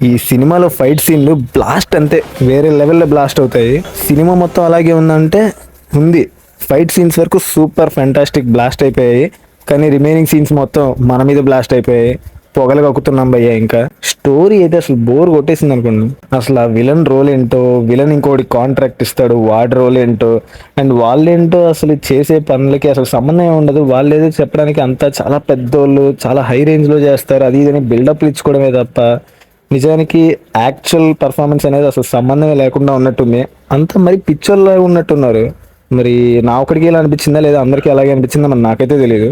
ఈ సినిమాలో ఫైట్ సీన్లు బ్లాస్ట్ అంతే, వేరే లెవెల్లో బ్లాస్ట్ అవుతాయి. సినిమా మొత్తం అలాగే ఉందంటే ఉంది. ఫైట్ సీన్స్ వరకు సూపర్ ఫ్యాంటాస్టిక్ బ్లాస్ట్ అయిపోయాయి, కానీ రిమైనింగ్ సీన్స్ మొత్తం మన మీద బ్లాస్ట్ అయిపోయాయి. పొగలు కక్కుతున్నాం భయ్యా. ఇంకా స్టోరీ అయితే అసలు బోర్ కొట్టేసింది అనుకోండి. అసలు ఆ విలన్ రోల్ ఏంటో, విలన్ ఇంకోటి కాంట్రాక్ట్ ఇస్తాడు, వాడి రోల్ ఏంటో, అండ్ వాళ్ళేంటో అసలు చేసే పనులకి అసలు సంబంధం ఉండదు. వాళ్ళు ఏదో చెప్పడానికి అంతా చాలా పెద్దోళ్ళు, చాలా హై రేంజ్లో చేస్తారు, అది ఇదని బిల్డప్ ఇచ్చుకోవడమే తప్ప నిజానికి యాక్చువల్ పర్ఫార్మెన్స్ అనేది అసలు సంబంధమే లేకుండా ఉన్నట్టుంది. అంతా మరి పిక్చర్లో ఉన్నట్టున్నారు. మరి నా ఒకడికి ఇలా అనిపించిందా లేదా అందరికీ అలాగే అనిపించిందా మరి నాకైతే తెలియదు.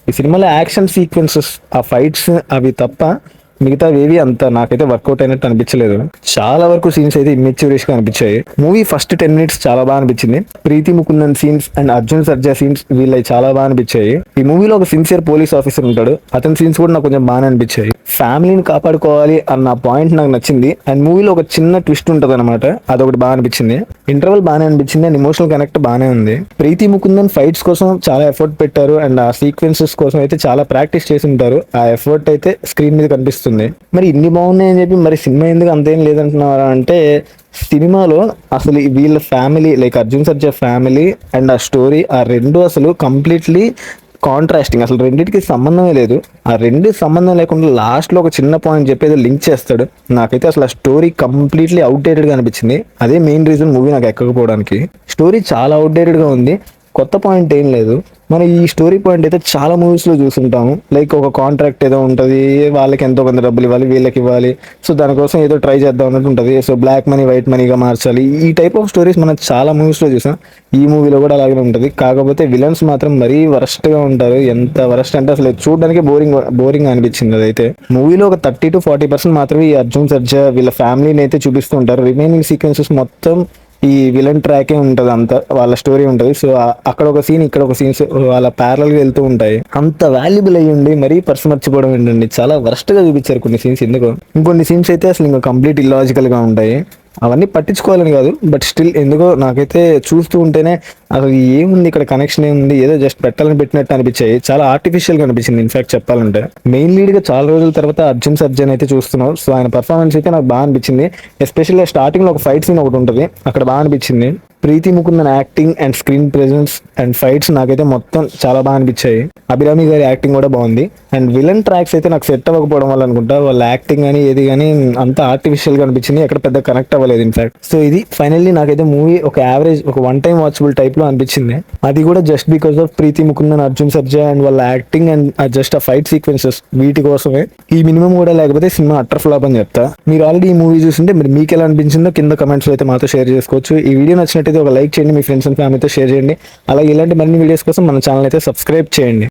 ఈ సినిమాలో యాక్షన్ సీక్వెన్సెస్, ఆ ఫైట్స్ అవి తప్ప మిగతావేవి అంత నాకైతే వర్కౌట్ అయినట్టు అనిపించలేదు. చాలా వరకు సీన్స్ అయితే ఇమ్మెచ్యూరిష్ గా అనిపించాయి. మూవీ ఫస్ట్ 10 minutes చాలా బాగా అనిపించింది. Preethi Mukundan scenes and Arjun Sarja scenes వీళ్ళవి చాలా బాగా అనిపించాయి. ఈ మూవీలో ఒక సిన్సియర్ పోలీస్ ఆఫీసర్ ఉంటాడు, అతని సీన్స్ కూడా నాకు కొంచెం బాగానే అనిపించాయి. ఫ్యామిలీని కాపాడుకోవాలి అన్న పాయింట్ నాకు నచ్చింది. అండ్ మూవీలో ఒక చిన్న ట్విస్ట్ ఉంటుంది అనమాట, అదొకటి బాగా అనిపించింది. ఇంటర్వెల్ బాగానే అనిపించింది అండ్ ఎమోషనల్ కనెక్ట్ బాగానే ఉంది. ప్రీతి ముకుందన్ ఫైట్స్ కోసం చాలా ఎఫర్ట్ పెట్టారు అండ్ ఆ సీక్వెన్సెస్ కోసం అయితే చాలా ప్రాక్టీస్ చేసి ఉంటారు. ఆ ఎఫర్ట్ అయితే స్క్రీన్ మీద కనిపిస్తుంది. మరి ఇన్ని బాగున్నాయని చెప్పి మరి సినిమా ఎందుకు అంతేం లేదంటున్నారా అంటే, సినిమాలో అసలు వీళ్ళ family like Arjun Sarja family and ఆ స్టోరీ, ఆ రెండు అసలు కంప్లీట్లీ కాంట్రాస్టింగ్, అసలు రెండింటికి సంబంధమే లేదు. ఆ రెండు సంబంధం లేకుండా లాస్ట్లో ఒక చిన్న పాయింట్ చెప్పేది లింక్ చేస్తాడు. నాకైతే అసలు ఆ స్టోరీ కంప్లీట్లీ అవుట్డేటెడ్గా అనిపించింది. అదే మెయిన్ రీజన్ మూవీ నాకు ఎక్కకపోవడానికి. స్టోరీ చాలా అవుట్డేటెడ్గా ఉంది, కొత్త పాయింట్ ఏం లేదు. మనం ఈ స్టోరీ పాయింట్ అయితే చాలా మూవీస్లో చూస్తుంటాము. లైక్ ఒక కాంట్రాక్ట్ ఏదో ఉంటుంది, వాళ్ళకి ఎంతో కొంత డబ్బులు ఇవ్వాలి, వీళ్ళకి ఇవ్వాలి, సో దానికోసం ఏదో ట్రై చేద్దాం అన్నట్టు ఉంటుంది. సో బ్లాక్ మనీ వైట్ మనీగా మార్చాలి, ఈ టైప్ ఆఫ్ స్టోరీస్ మనం చాలా మూవీస్లో చూసాం. ఈ మూవీలో కూడా అలాగే ఉంటుంది. కాకపోతే విలన్స్ మాత్రం మరీ వరస్ట్గా ఉంటారు. ఎంత వరస్ట్ అంటే అసలు చూడడానికి బోరింగ్ అనిపించింది. అదైతే మూవీలో ఒక 30 to 40% మాత్రమే ఈ అర్జున్ సర్జా వీళ్ళ ఫ్యామిలీని అయితే చూపిస్తూ ఉంటారు. రిమైనింగ్ సీక్వెన్సెస్ మొత్తం ఈ విలన్ ట్రాకే ఉంటుంది, అంతా వాళ్ళ స్టోరీ ఉంటుంది. సో అక్కడ ఒక సీన్, ఇక్కడ ఒక సీన్స్ వాళ్ళ ప్యారల్ గా వెళ్తూ ఉంటాయి. అంత వాల్యుబుల్ అయ్యి మరీ పర్సన్ మర్చిపోవడం ఏంటండి, చాలా వరస్ట్ గా చూపించారు కొన్ని సీన్స్. ఎందుకో ఇంకొన్ని సీన్స్ అయితే అసలు ఇంకా కంప్లీట్ ఇల్లాజికల్ గా ఉంటాయి. అవన్నీ పట్టించుకోవాలని కాదు, బట్ స్టిల్ ఎందుకో నాకైతే చూస్తూ ఉంటేనే అసలు ఏముంది ఇక్కడ, కనెక్షన్ ఏముంది, ఏదో జస్ట్ పెట్టాలని పెట్టినట్టు అనిపించాయి. చాలా ఆర్టిఫిషియల్ గా అనిపించింది. ఇన్ఫాక్ట్ చెప్పాలంటే మెయిన్ లీడ్ గా చాలా రోజుల తర్వాత అర్జున్ సర్జన్ అయితే చూస్తున్నాం. సో ఆయన పర్ఫార్మెన్స్ అయితే నాకు బాగా అనిపించింది. ఎస్పెషల్లీ స్టార్టింగ్ లో ఒక ఫైట్ సీన్ ఒకటి ఉంటుంది, అక్కడ బాగా అనిపించింది. Preethi Mukundan acting and screen presence and fights నాకైతే మొత్తం చాలా బాగా అనిపించాయి. అభిరామి గారి యాక్టింగ్ కూడా బాగుంది. అండ్ విలన్ ట్రాక్స్ అయితే నాకు సెట్ అవ్వకపోవడం వల్ల అనుకుంటా వాళ్ళ యాక్టింగ్ కానీ ఏది కానీ అంత ఆర్టిఫిషియల్ గా అనిపించింది, ఎక్కడ పెద్ద కనెక్ట్ అవ్వలేదు ఇన్ఫాక్ట్. సో ఇది ఫైనల్లీ నాకైతే మూవీ ఒక యావరేజ్, ఒక వన్ టైం వాచబుల్ టైప్ లో అనిపించింది. అది కూడా just because of Preethi Mukundan, Arjun Sarja and వాళ్ళ యాక్టింగ్ అండ్ జస్ట్ ఆ ఫైట్ సీక్వెన్సెస్, వీటి కోసమే. ఈ మినిమం కూడా లేకపోతే సినిమా అట్టర్ ఫ్లాప్ అని చెప్తా. మీరు ఆల్రెడీ ఈ మూవీ చూస్తుంటే మరి మీకు ఎలా అనిపించిందో కింద కమెంట్స్ అయితే మాతో షేర్ చేసుకోవచ్చు. ఈ వీడియో నచ్చినట్టయితే ఒక లైక్ చేయండి, మీ ఫ్రెండ్స్ అండ్ ఫ్యామిలీతో షేర్ చేయండి. అలాగే ఇలాంటి మరిన్ని వీడియోస్ కోసం మన ఛానల్ అయితే సబ్స్క్రైబ్ చేయండి.